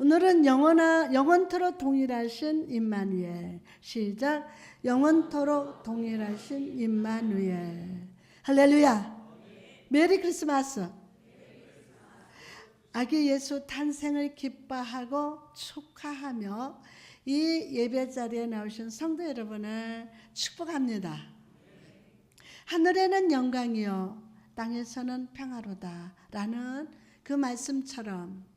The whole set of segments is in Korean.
오늘은 영원토록 동일하신 임마누엘. 시작. 영원토록 동일하신 임마누엘. 할렐루야. 메리 크리스마스. 아기 예수 탄생을 기뻐하고 축하하며 이 예배 자리에 나오신 성도 여러분을 축복합니다. 하늘에는 영광이요 땅에서는 평화로다 라는 그 말씀처럼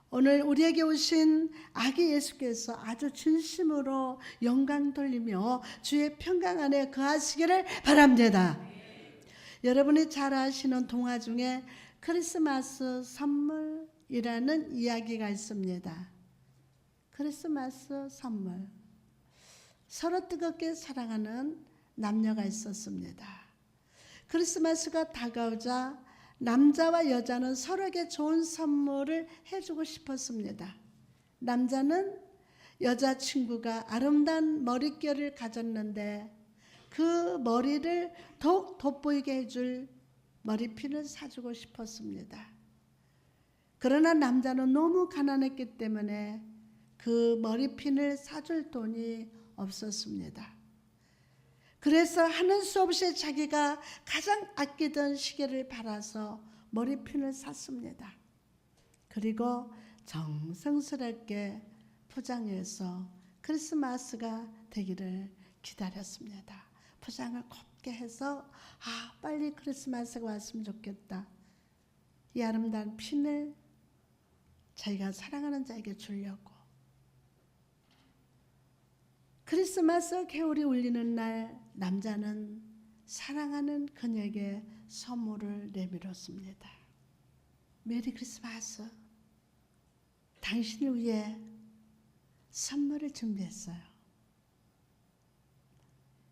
오늘 우리에게 오신 아기 예수께서 아주 진심으로 영광 돌리며 주의 평강 안에 거하시기를 바랍니다. 여러분이 잘 아시는 동화 중에 크리스마스 선물이라는 이야기가 있습니다. 크리스마스 선물. 서로 뜨겁게 사랑하는 남녀가 있었습니다. 크리스마스가 다가오자 남자와 여자는 서로에게 좋은 선물을 해주고 싶었습니다. 남자는 여자친구가 아름다운 머릿결을 가졌는데 그 머리를 더욱 돋보이게 해줄 머리핀을 사주고 싶었습니다. 그러나 남자는 너무 가난했기 때문에 그 머리핀을 사줄 돈이 없었습니다. 그래서 하는 수 없이 자기가 가장 아끼던 시계를 팔아서 머리핀을 샀습니다. 그리고 정성스럽게 포장해서 크리스마스가 되기를 기다렸습니다. 포장을 곱게 해서 빨리 크리스마스가 왔으면 좋겠다. 이 아름다운 핀을 자기가 사랑하는 자에게 주려고. 크리스마스 개울이 울리는 날 남자는 사랑하는 그녀에게 선물을 내밀었습니다. 메리 크리스마스. 당신을 위해 선물을 준비했어요.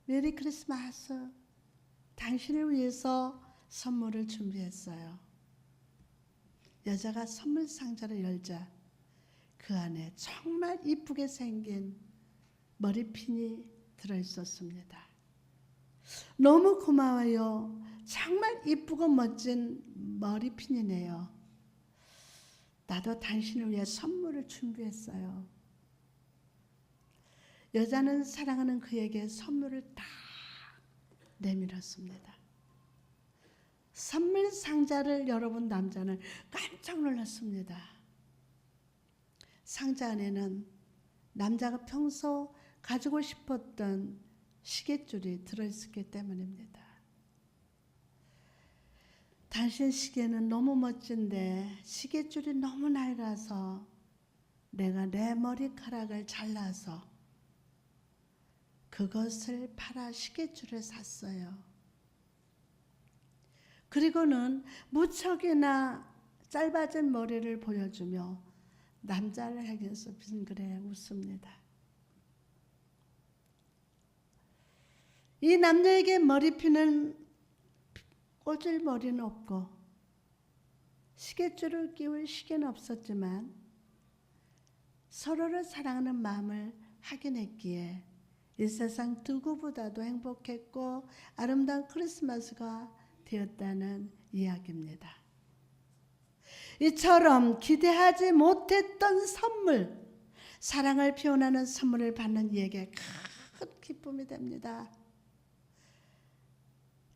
메리 크리스마스. 당신을 위해서 선물을 준비했어요. 여자가 선물 상자를 열자 그 안에 정말 이쁘게 생긴 머리핀이 들어있었습니다. 너무 고마워요. 정말 이쁘고 멋진 머리핀이네요. 나도 당신을 위해 선물을 준비했어요. 여자는 사랑하는 그에게 선물을 딱 내밀었습니다. 선물 상자를 열어본 남자는 깜짝 놀랐습니다. 상자 안에는 남자가 평소 가지고 싶었던 시계줄이 들어있었기 때문입니다. 당신 시계는 너무 멋진데 시계줄이 너무 낡아서 내가 내 머리카락을 잘라서 그것을 팔아 시계줄을 샀어요. 그리고는 무척이나 짧아진 머리를 보여주며 남자를 향해서 빙그레 웃습니다. 이 남녀에게 머리핀은 꽂을 머리는 없고 시계줄을 끼울 시계는 없었지만 서로를 사랑하는 마음을 확인했기에 이 세상 누구보다도 행복했고 아름다운 크리스마스가 되었다는 이야기입니다. 이처럼 기대하지 못했던 선물, 사랑을 표현하는 선물을 받는 이에게 큰 기쁨이 됩니다.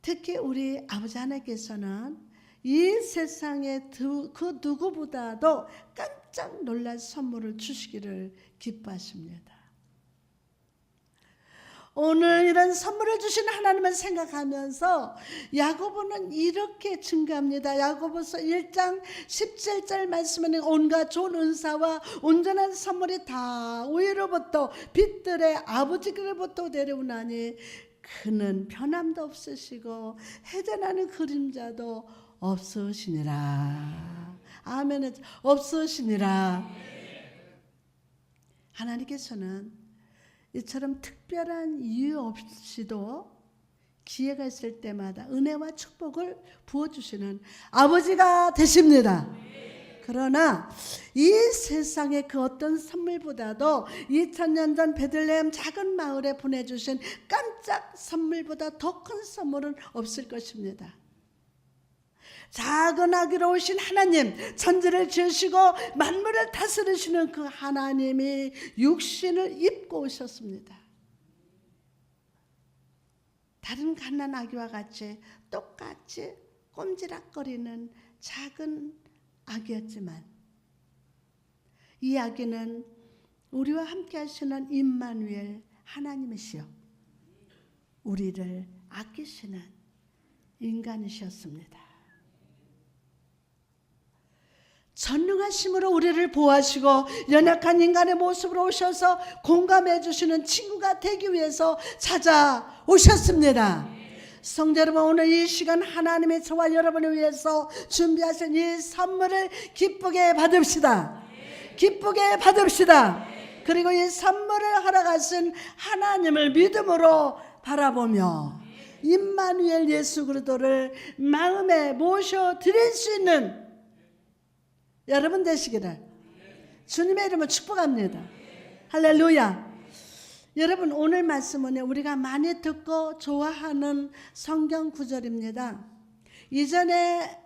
특히 우리 아버지 하나님께서는 이 세상의 그 누구보다도 깜짝 놀랄 선물을 주시기를 기뻐하십니다. 오늘 이런 선물을 주신 하나님을 생각하면서 야고보는 이렇게 증거합니다. 야고보서 1장 17절 말씀에는 온갖 좋은 은사와 온전한 선물이 다 위로부터 빛들의 아버지께로부터 내려오나니 그는 변함도 없으시고 해전하는 그림자도 없으시니라. 아멘. 없으시니라. 하나님께서는 이처럼 특별한 이유 없이도 기회가 있을 때마다 은혜와 축복을 부어주시는 아버지가 되십니다. 그러나 이 세상의 그 어떤 선물보다도 2000년 전 베들레헴 작은 마을에 보내주신 깜짝 선물보다 더 큰 선물은 없을 것입니다. 작은 아기로 오신 하나님, 천지를 지으시고 만물을 다스리시는 그 하나님이 육신을 입고 오셨습니다. 다른 갓난 아기와 같이 똑같이 꼼지락거리는 작은 아기였지만 이 아기는 우리와 함께 하시는 임마누엘 하나님이시여 우리를 아끼시는 인간이셨습니다. 전능하심으로 우리를 보호하시고 연약한 인간의 모습으로 오셔서 공감해 주시는 친구가 되기 위해서 찾아오셨습니다. 성도 여러분, 오늘 이 시간 하나님의 저와 여러분을 위해서 준비하신 이 선물을 기쁘게 받읍시다. 기쁘게 받읍시다. 그리고 이 선물을 허락하신 하나님을 믿음으로 바라보며 임마누엘 예수 그리스도를 마음에 모셔드릴 수 있는 여러분 되시기를 주님의 이름으로 축복합니다. 할렐루야. 여러분, 오늘 말씀은 우리가 많이 듣고 좋아하는 성경 구절입니다. 이전에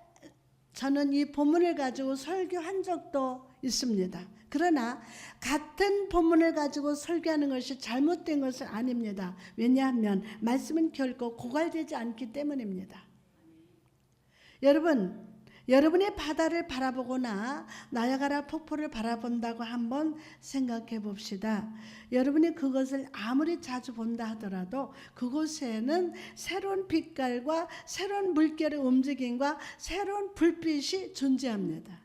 저는 이 본문을 가지고 설교한 적도 있습니다. 그러나 같은 본문을 가지고 설교하는 것이 잘못된 것은 아닙니다. 왜냐하면 말씀은 결코 고갈되지 않기 때문입니다. 여러분, 여러분이 바다를 바라보거나 나야가라 폭포를 바라본다고 한번 생각해 봅시다. 여러분이 그것을 아무리 자주 본다 하더라도 그곳에는 새로운 빛깔과 새로운 물결의 움직임과 새로운 불빛이 존재합니다.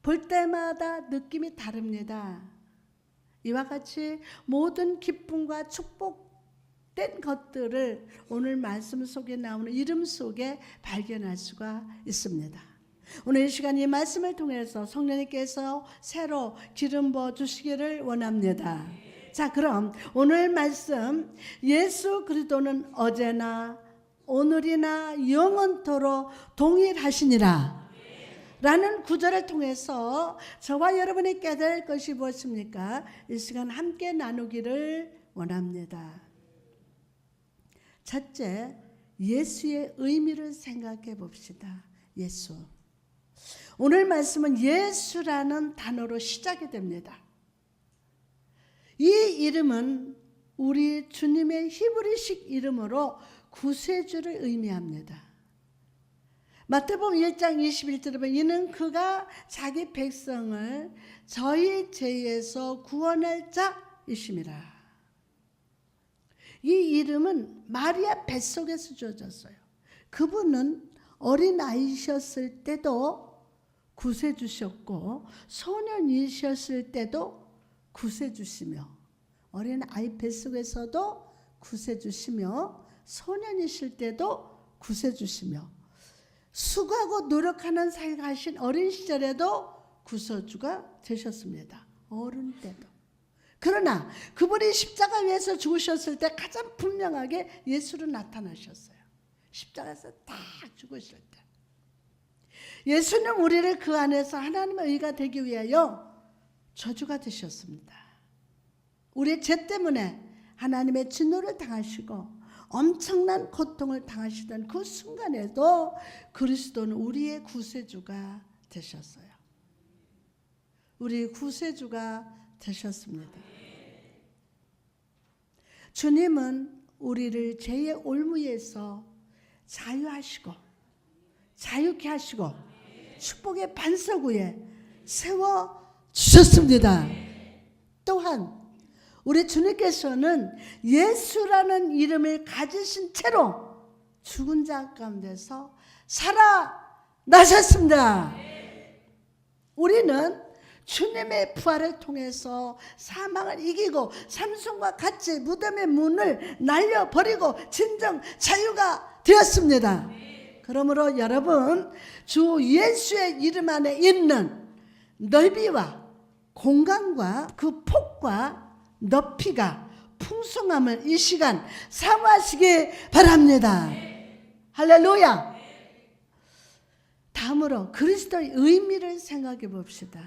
볼 때마다 느낌이 다릅니다. 이와 같이 모든 기쁨과 축복된 것들을 오늘 말씀 속에 나오는 이름 속에 발견할 수가 있습니다. 오늘 이 시간 이 말씀을 통해서 성령님께서 새로 기름 부어 주시기를 원합니다. 자, 그럼 오늘 말씀, 예수 그리스도는 어제나 오늘이나 영원토록 동일하시니라 라는 구절을 통해서 저와 여러분이 깨달을 것이 무엇입니까? 이 시간 함께 나누기를 원합니다. 첫째, 예수의 의미를 생각해 봅시다. 예수. 오늘 말씀은 예수라는 단어로 시작이 됩니다. 이 이름은 우리 주님의 히브리식 이름으로 구세주를 의미합니다. 마태복음 1장 21절에 보면 이는 그가 자기 백성을 저희 죄에서 구원할 자이심이라. 이 이름은 마리아 뱃속에서 주어졌어요. 그분은 어린아이셨을 때도 구세주셨고 소년이셨을 때도 구세주시며 어린아이 뱃속에서도 구세주시며 소년이실 때도 구세주시며 수고하고 노력하는 삶을 하신 어린 시절에도 구세주가 되셨습니다. 어른 때도. 그러나 그분이 십자가 위에서 죽으셨을 때 가장 분명하게 예수로 나타나셨어요. 십자가에서 딱 죽으실 때. 예수는 우리를 그 안에서 하나님의 의가 되기 위하여 저주가 되셨습니다. 우리의 죄 때문에 하나님의 진노를 당하시고 엄청난 고통을 당하시던 그 순간에도 그리스도는 우리의 구세주가 되셨어요. 우리 구세주가 되셨습니다. 주님은 우리를 죄의 올무에서 자유하시고 자유케 하시고 축복의 반석 위에 세워주셨습니다. 또한 우리 주님께서는 예수라는 이름을 가지신 채로 죽은 자 가운데서 살아나셨습니다. 우리는 주님의 부활을 통해서 사망을 이기고 삼손과 같이 무덤의 문을 날려버리고 진정 자유가 되었습니다. 그러므로 여러분, 주 예수의 이름 안에 있는 넓이와 공간과 그 폭과 높이가 풍성함을 이 시간 사모하시기 바랍니다. 할렐루야. 다음으로 그리스도의 의미를 생각해 봅시다.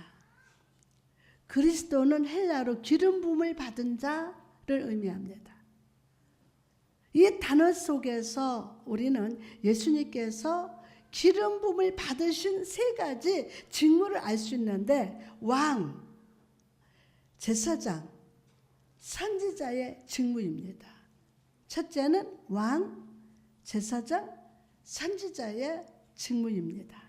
그리스도는 헬라어로 기름 부음을 받은 자를 의미합니다. 이 단어 속에서 우리는 예수님께서 기름 부음을 받으신 세 가지 직무를 알 수 있는데 왕, 제사장, 선지자의 직무입니다. 첫째는 왕, 제사장, 선지자의 직무입니다.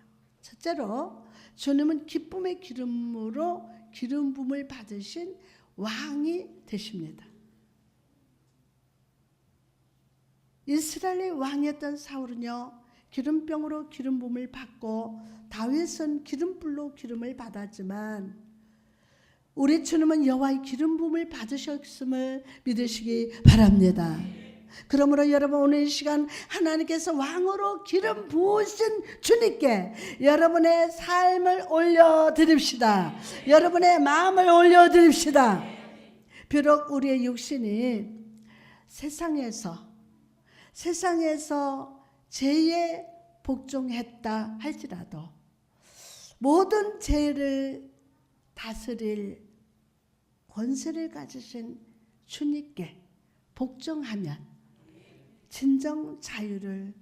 첫째로 주님은 기쁨의 기름으로 기름 부음을 받으신 왕이 되십니다. 이스라엘의 왕이었던 사울은요, 기름병으로 기름 부음을 받고 다윗은 기름불로 기름을 받았지만 우리 주님은 여호와의 기름 부음을 받으셨음을 믿으시기 바랍니다. 그러므로 여러분, 오늘 이 시간 하나님께서 왕으로 기름 부으신 주님께 여러분의 삶을 올려드립시다. 여러분의 마음을 올려드립시다. 비록 우리의 육신이 세상에서 죄에 복종했다 할지라도 모든 죄를 다스릴 권세를 가지신 주님께 복종하면 진정 자유를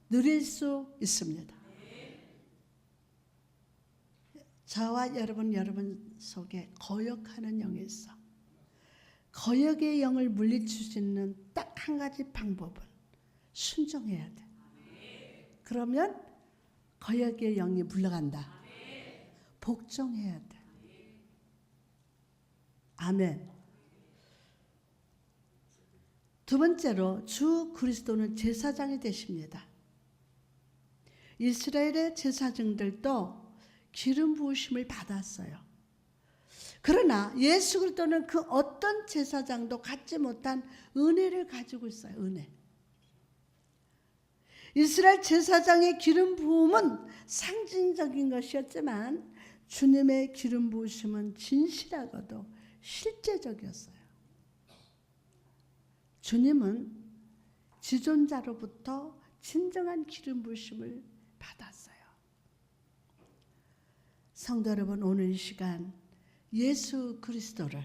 누릴 수 있습니다. 저와 여러분 속에 거역하는 영이 있어. 거역의 영을 물리칠 수 있는 딱 한 가지 방법은 순종해야 돼. 그러면 거역의 영이 물러간다. 복종해야 돼. 아멘. 두 번째로 주 그리스도는 제사장이 되십니다. 이스라엘의 제사장들도 기름 부으심을 받았어요. 그러나 예수 그리스도는 그 어떤 제사장도 갖지 못한 은혜를 가지고 있어요. 은혜. 이스라엘 제사장의 기름 부음은 상징적인 것이었지만 주님의 기름 부으심은 진실하고도 실제적이었어요. 주님은 지존자로부터 진정한 기름 부으심을 받았어요. 성도 여러분, 오늘 이 시간 예수 그리스도를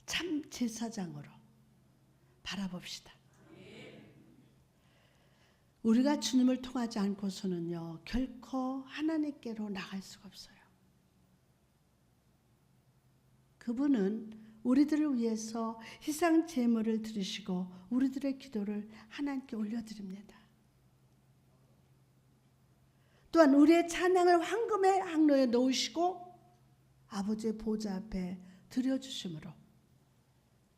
참 제사장으로 바라봅시다. 우리가 주님을 통하지 않고서는요, 결코 하나님께로 나갈 수가 없어요. 그분은 우리들을 위해서 희생 제물을 드리시고 우리들의 기도를 하나님께 올려드립니다. 또한 우리의 찬양을 황금의 항로에 놓으시고 아버지의 보좌 앞에 드려주심으로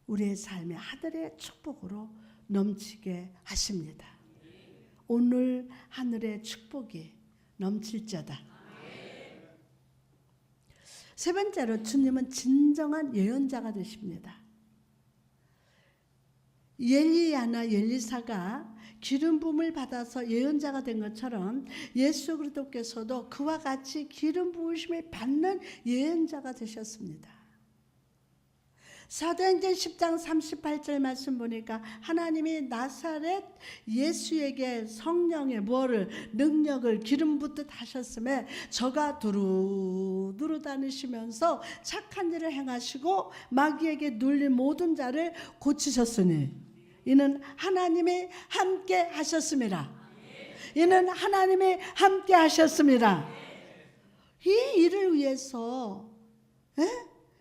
우리의 삶이 하늘의 축복으로 넘치게 하십니다. 오늘 하늘의 축복이 넘칠지어다. 세 번째로 주님은 진정한 예언자가 되십니다. 엘리야나 엘리사가 기름 부음을 받아서 예언자가 된 것처럼 예수 그리스도께서도 그와 같이 기름 부으심을 받는 예언자가 되셨습니다. 사도행전 10장 38절 말씀 보니까 하나님이 나사렛 예수에게 성령의 능력을 기름 붓듯 하셨음에 저가 두루두루 다니시면서 착한 일을 행하시고 마귀에게 눌린 모든 자를 고치셨으니 이는 하나님이 함께 하셨습니다. 이는 하나님이 함께 하셨습니다. 이 일을 위해서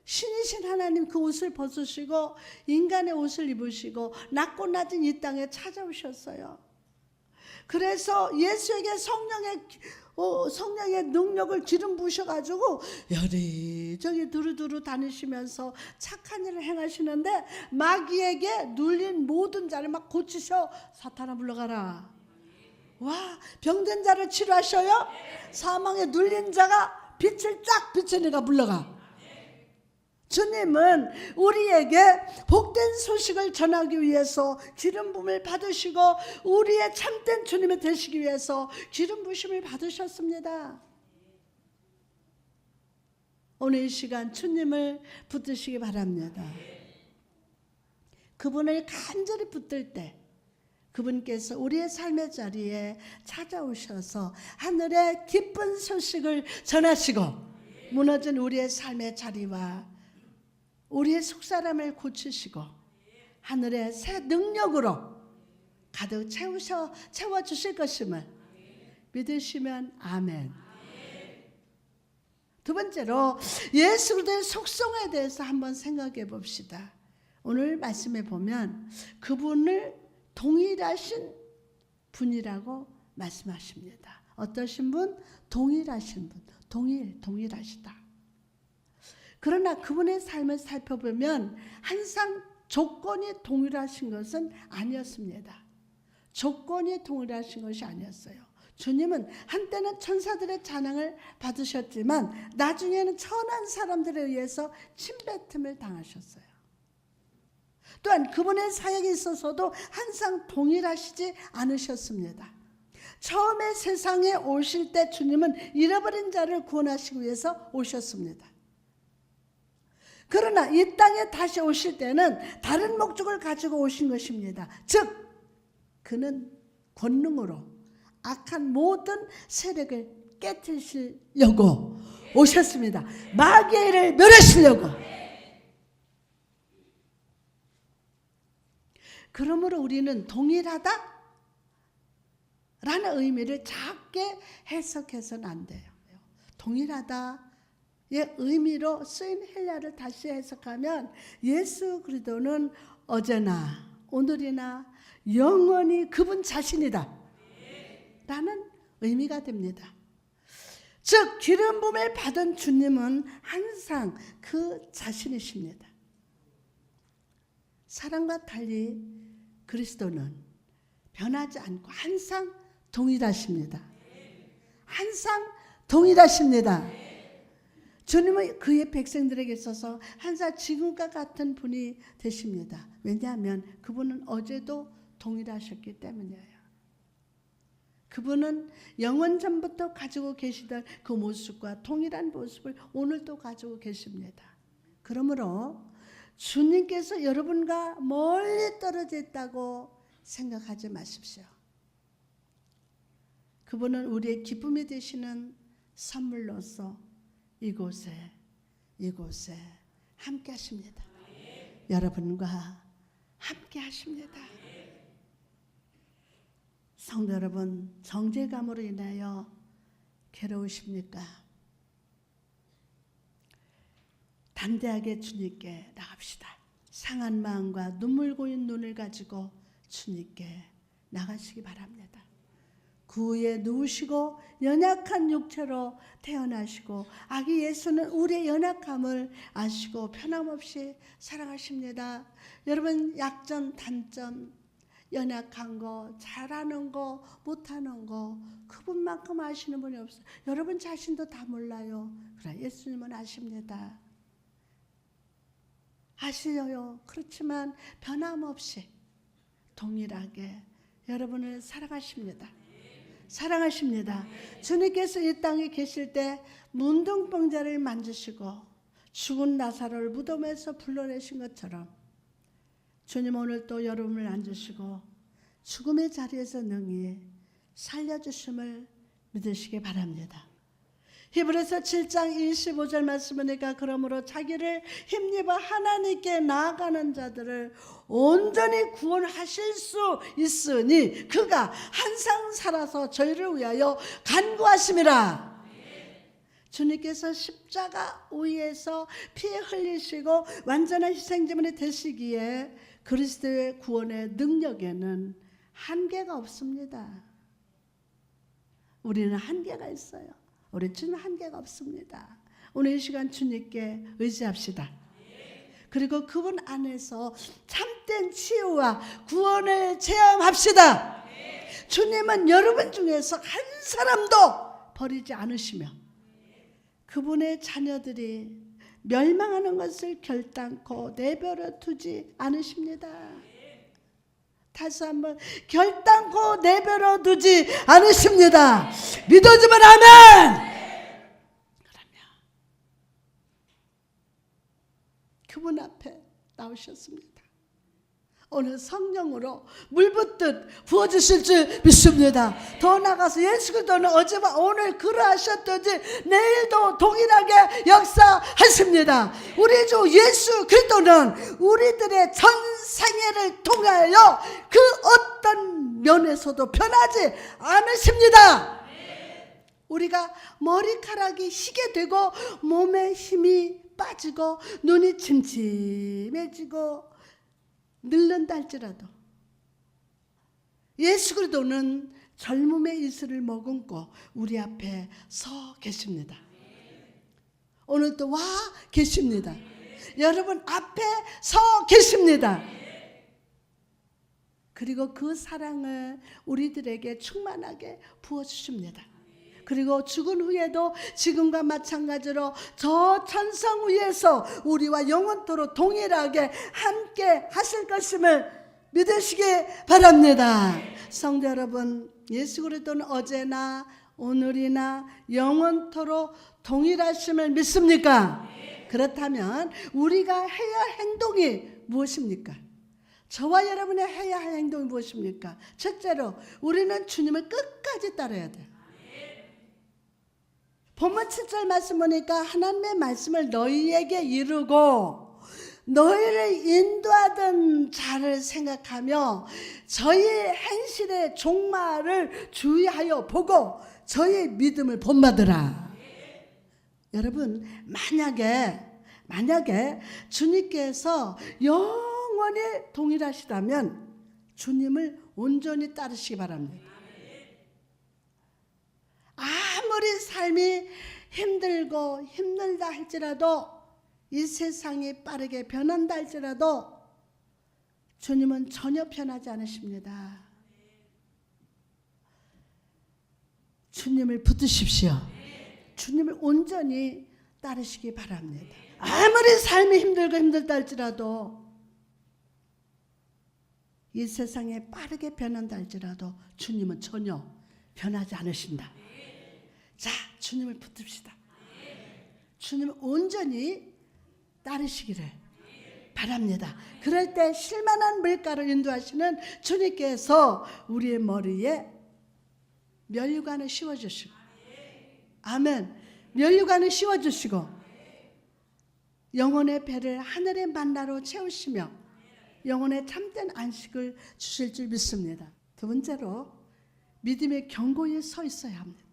신이신 하나님 그 옷을 벗으시고 인간의 옷을 입으시고 낮고 낮은 이 땅에 찾아오셨어요. 그래서 예수에게 성령의 능력을 기름 부으셔가지고 여리저리 두루두루 다니시면서 착한 일을 행하시는데 마귀에게 눌린 모든 자를 막 고치셔. 사탄아 물러가라. 와, 병든 자를 치료하셔요. 사망에 눌린 자가 빛을 쫙 비추니까 물러가. 주님은 우리에게 복된 소식을 전하기 위해서 기름 부음을 받으시고 우리의 참된 주님이 되시기 위해서 기름 부으심을 받으셨습니다. 오늘 이 시간 주님을 붙드시기 바랍니다. 그분을 간절히 붙들 때 그분께서 우리의 삶의 자리에 찾아오셔서 하늘의 기쁜 소식을 전하시고 무너진 우리의 삶의 자리와 우리의 속사람을 고치시고 하늘의 새 능력으로 가득 채워주실 것임을 믿으시면 아멘. 두 번째로 예수 그리스도의 속성에 대해서 한번 생각해 봅시다. 오늘 말씀에 보면 그분을 동일하신 분이라고 말씀하십니다. 어떠신 분? 동일하신 분. 동일하시다. 그러나 그분의 삶을 살펴보면 항상 조건이 동일하신 것은 아니었습니다. 조건이 동일하신 것이 아니었어요. 주님은 한때는 천사들의 찬양을 받으셨지만 나중에는 천한 사람들에 의해서 침뱉음을 당하셨어요. 또한 그분의 사역에 있어서도 항상 동일하시지 않으셨습니다. 처음에 세상에 오실 때 주님은 잃어버린 자를 구원하시기 위해서 오셨습니다. 그러나 이 땅에 다시 오실 때는 다른 목적을 가지고 오신 것입니다. 즉 그는 권능으로 악한 모든 세력을 깨뜨리시려고 오셨습니다. 마귀의 일을 멸하시려고. 그러므로 우리는 동일하다 라는 의미를 작게 해석해서는 안 돼요. 동일하다의 의미로 쓰인 헬라를 다시 해석하면 예수 그리스도는 어제나 오늘이나 영원히 그분 자신이다 라는 의미가 됩니다. 즉 기름 부음을 받은 주님은 항상 그 자신이십니다. 사람과 달리 그리스도는 변하지 않고 항상 동일하십니다. 항상 동일하십니다. 주님은 그의 백성들에게 있어서 항상 지금과 같은 분이 되십니다. 왜냐하면 그분은 어제도 동일하셨기 때문이에요. 그분은 영원 전부터 가지고 계시던 그 모습과 동일한 모습을 오늘도 가지고 계십니다. 그러므로 주님께서 여러분과 멀리 떨어져 있다고 생각하지 마십시오. 그분은 우리의 기쁨이 되시는 선물로서 이곳에 함께 하십니다. 여러분과 함께 하십니다. 성도 여러분, 정죄감으로 인하여 괴로우십니까? 담대하게 주님께 나갑시다. 상한 마음과 눈물 고인 눈을 가지고 주님께 나가시기 바랍니다. 그 후에 누우시고 연약한 육체로 태어나시고 아기 예수는 우리의 연약함을 아시고 변함없이 사랑하십니다. 여러분 약점, 단점, 연약한 거, 잘하는 거, 못하는 거 그분만큼 아시는 분이 없어요. 여러분 자신도 다 몰라요. 그러나 예수님은 아십니다. 아시려요. 그렇지만 변함없이 동일하게 여러분을 사랑하십니다. 사랑하십니다. 주님께서 이 땅에 계실 때 문둥병자를 만지시고 죽은 나사로를 무덤에서 불러내신 것처럼 주님 오늘 또 여러분을 앉으시고 죽음의 자리에서 능히 살려주심을 믿으시기 바랍니다. 히브리서 7장 25절 말씀이니까 그러므로 자기를 힘입어 하나님께 나아가는 자들을 온전히 구원하실 수 있으니 그가 항상 살아서 저희를 위하여 간구하심이라. 주님께서 십자가 위에서 피 흘리시고 완전한 희생제물이 되시기에 그리스도의 구원의 능력에는 한계가 없습니다. 우리는 한계가 있어요. 우리 주는 한계가 없습니다. 오늘 이 시간 주님께 의지합시다. 그리고 그분 안에서 참된 치유와 구원을 체험합시다. 주님은 여러분 중에서 한 사람도 버리지 않으시며 그분의 자녀들이 멸망하는 것을 결단코 내버려 두지 않으십니다. 다시 한번 결단코 내버려 두지 않으십니다. 믿어주면 아멘. 그러면 그분 앞에 나오셨습니다. 오늘 성령으로 물붓듯 부어주실 줄 믿습니다. 더 나아가서 예수 그리스도는 어제와 오늘 그러하셨든지 내일도 동일하게 역사하십니다. 우리 주 예수 그리스도는 우리들의 전 생애를 통하여 그 어떤 면에서도 변하지 않으십니다. 우리가 머리카락이 희게 되고 몸에 힘이 빠지고 눈이 침침해지고 늙는다 할지라도 예수 그리스도는 젊음의 이슬을 머금고 우리 앞에 서 계십니다. 오늘도 와 계십니다. 여러분 앞에 서 계십니다. 그리고 그 사랑을 우리들에게 충만하게 부어주십니다. 그리고 죽은 후에도 지금과 마찬가지로 저 천성 위에서 우리와 영원토록 동일하게 함께 하실 것임을 믿으시기 바랍니다. 성도 여러분, 예수 그리스도는 어제나 오늘이나 영원토록 동일하심을 믿습니까? 그렇다면 우리가 해야 할 행동이 무엇입니까? 저와 여러분의 해야 할 행동이 무엇입니까? 첫째로 우리는 주님을 끝까지 따라야 돼요. 본문 7절 말씀 보니까 하나님의 말씀을 너희에게 이루고 너희를 인도하던 자를 생각하며 저희 행실의 종말을 주의하여 보고 저희 믿음을 본받으라. 여러분 만약에 주님께서 영원히 동일하시다면 주님을 온전히 따르시기 바랍니다. 아무리 삶이 힘들고 힘들다 할지라도 이 세상이 빠르게 변한다 할지라도 주님은 전혀 변하지 않으십니다. 주님을 붙드십시오. 주님을 온전히 따르시기 바랍니다. 아무리 삶이 힘들고 힘들다 할지라도 이 세상에 빠르게 변한다 할지라도 주님은 전혀 변하지 않으신다. 자, 주님을 붙듭시다. 주님을 온전히 따르시기를 바랍니다. 그럴 때 실만한 물가를 인도하시는 주님께서 우리의 머리에 면류관을 씌워주시고, 아멘, 면류관을 씌워주시고 영혼의 배를 하늘의 만나로 채우시며 영혼의 참된 안식을 주실 줄 믿습니다. 두 번째로 믿음의 경고에 서 있어야 합니다.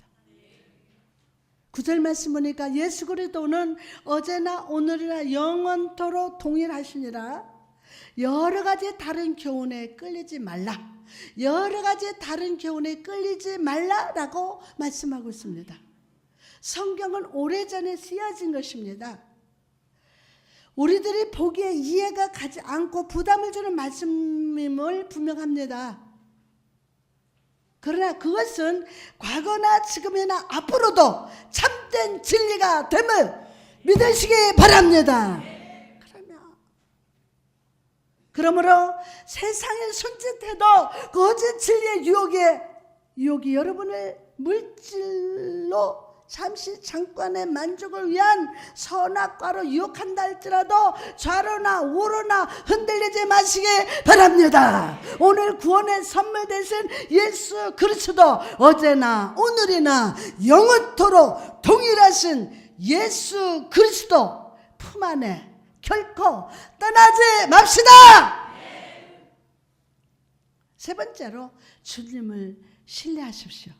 9절 말씀 보니까 예수 그리스도는 어제나 오늘이나 영원토록 동일하시니라. 여러 가지 다른 교훈에 끌리지 말라. 여러 가지 다른 교훈에 끌리지 말라라고 말씀하고 있습니다. 성경은 오래전에 쓰여진 것입니다. 우리들이 보기에 이해가 가지 않고 부담을 주는 말씀임을 분명합니다. 그러나 그것은 과거나 지금이나 앞으로도 참된 진리가 됨을 믿으시기 바랍니다. 그러므로 세상에 손짓해도 거짓 진리의 유혹이 여러분을 물질로 잠시 잠깐의 만족을 위한 선악과로 유혹한다 할지라도 좌로나 우로나 흔들리지 마시기 바랍니다. 오늘 구원의 선물 되신 예수 그리스도, 어제나 오늘이나 영원토록 동일하신 예수 그리스도 품 안에 결코 떠나지 맙시다. 세 번째로 주님을 신뢰하십시오.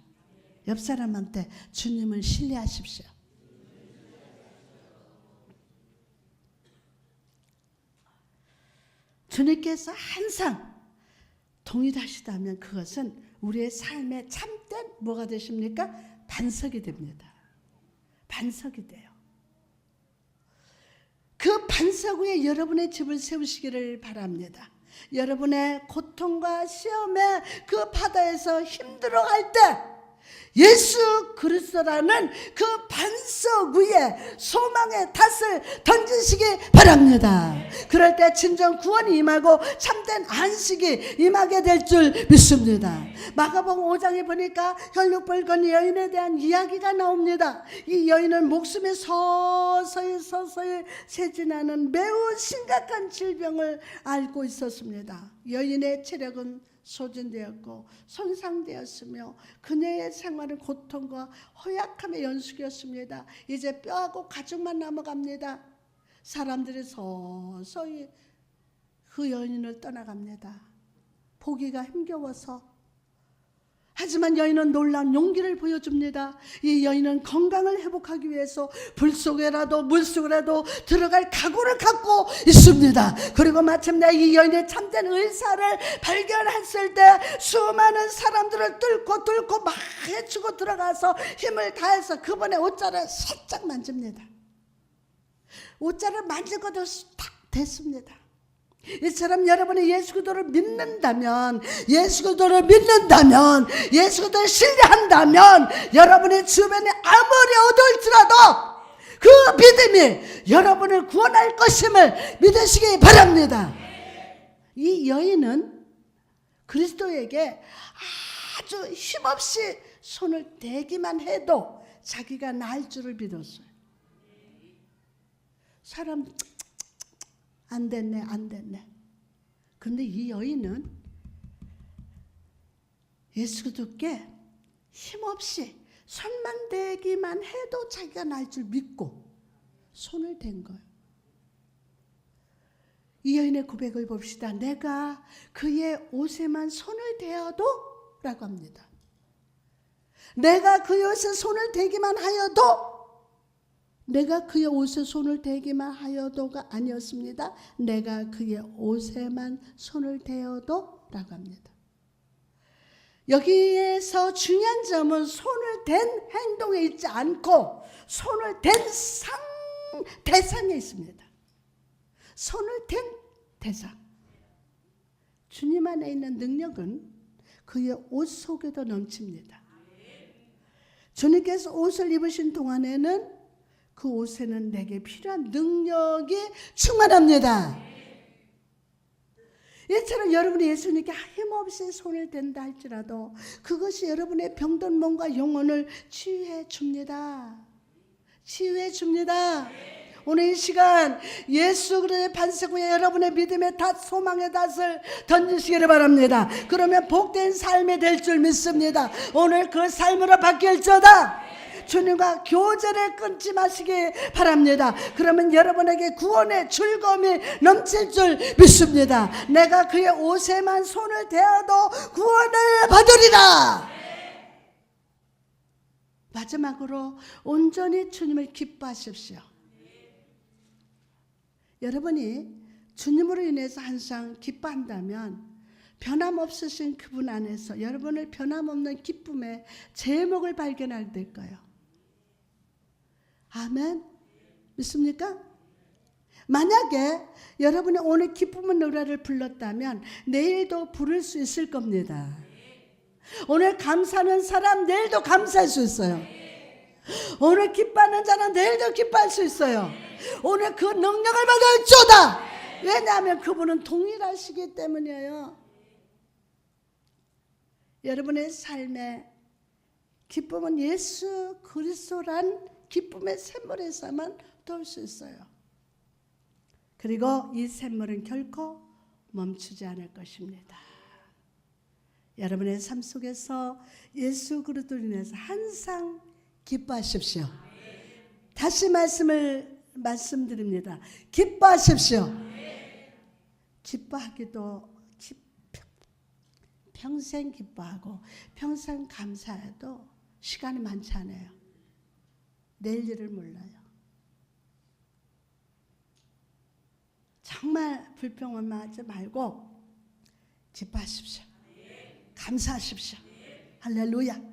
옆 사람한테 주님을 신뢰하십시오. 주님께서 항상 동일하시다면 그것은 우리의 삶의 참된 뭐가 되십니까? 반석이 됩니다. 반석이 돼요. 그 반석 위에 여러분의 집을 세우시기를 바랍니다. 여러분의 고통과 시험의 그 바다에서 힘들어할 때 예수 그리스도라는 그 반석 위에 소망의 닷을 던지시기 바랍니다. 그럴 때 진정 구원이 임하고 참된 안식이 임하게 될 줄 믿습니다. 마가복음 5장에 보니까 혈육벌건 여인에 대한 이야기가 나옵니다. 이 여인은 목숨이 서서히 쇠진하는 매우 심각한 질병을 앓고 있었습니다. 여인의 체력은 소진되었고 손상되었으며 그녀의 생활은 고통과 허약함의 연속이었습니다. 이제 뼈하고 가죽만 남아갑니다. 사람들이 서서히 그 여인을 떠나갑니다. 보기가 힘겨워서. 하지만 여인은 놀라운 용기를 보여줍니다. 이 여인은 건강을 회복하기 위해서 불 속에라도 물 속에라도 들어갈 각오를 갖고 있습니다. 그리고 마침내 이 여인의 참된 의사를 발견했을 때 수많은 사람들을 뚫고 막 헤치고 들어가서 힘을 다해서 그분의 옷자를 살짝 만집니다. 옷자를 만지고도 딱 됐습니다. 이처럼 여러분이 예수 그리스도를 믿는다면, 예수 그리스도를 신뢰한다면 여러분의 주변에 아무리 어두울지라도 그 믿음이 여러분을 구원할 것임을 믿으시기 바랍니다. 이 여인은 그리스도에게 아주 힘없이 손을 대기만 해도 자기가 나을 줄을 믿었어요. 사람 안 됐네. 근데 이 여인은 예수 그리스도께 힘없이 손만 대기만 해도 자기가 나을 줄 믿고 손을 댄 거예요. 이 여인의 고백을 봅시다. 내가 그의 옷에만 손을 대어도 라고 합니다. 내가 그의 옷에 손을 대기만 하여도, 내가 그의 옷에 손을 대기만 하여도가 아니었습니다. 내가 그의 옷에만 손을 대어도 라고 합니다. 여기에서 중요한 점은 손을 댄 행동에 있지 않고 손을 댄 대상에 있습니다. 손을 댄 대상. 주님 안에 있는 능력은 그의 옷 속에도 넘칩니다. 주님께서 옷을 입으신 동안에는 그 옷에는 내게 필요한 능력이 충만합니다. 이처럼 여러분이 예수님께 힘없이 손을 댄다 할지라도 그것이 여러분의 병든 몸과 영혼을 치유해 줍니다. 오늘 이 시간 예수 그리스도의 반석 위에 여러분의 믿음의 닷, 소망의 닷을 던지시기를 바랍니다. 그러면 복된 삶이 될 줄 믿습니다. 오늘 그 삶으로 바뀔지어다. 주님과 교제를 끊지 마시기 바랍니다. 그러면 여러분에게 구원의 즐거움이 넘칠 줄 믿습니다. 내가 그의 옷에만 손을 대어도 구원을 받으리라. 마지막으로 온전히 주님을 기뻐하십시오. 여러분이 주님으로 인해서 항상 기뻐한다면 변함없으신 그분 안에서 여러분을 변함없는 기쁨의 제목을 발견하게 될 거예요. 아멘. 믿습니까? 만약에 여러분이 오늘 기쁨의 노래를 불렀다면 내일도 부를 수 있을 겁니다. 오늘 감사하는 사람 내일도 감사할 수 있어요. 오늘 기뻐하는 자는 내일도 기뻐할 수 있어요. 오늘 그 능력을 받을지어다. 왜냐하면 그분은 동일하시기 때문이에요. 여러분의 삶에 기쁨은 예수 그리스도란 기쁨의 샘물에서만 돌 수 있어요. 그리고 이 샘물은 결코 멈추지 않을 것입니다. 여러분의 삶 속에서 예수 그리스도로 인해서 항상 기뻐하십시오. 다시 말씀드립니다. 기뻐하십시오. 기뻐하기도 평생 기뻐하고 평생 감사해도 시간이 많지 않아요. 내일 일을 몰라요. 정말 불평하지 말고 기뻐하십시오. 감사하십시오. 할렐루야.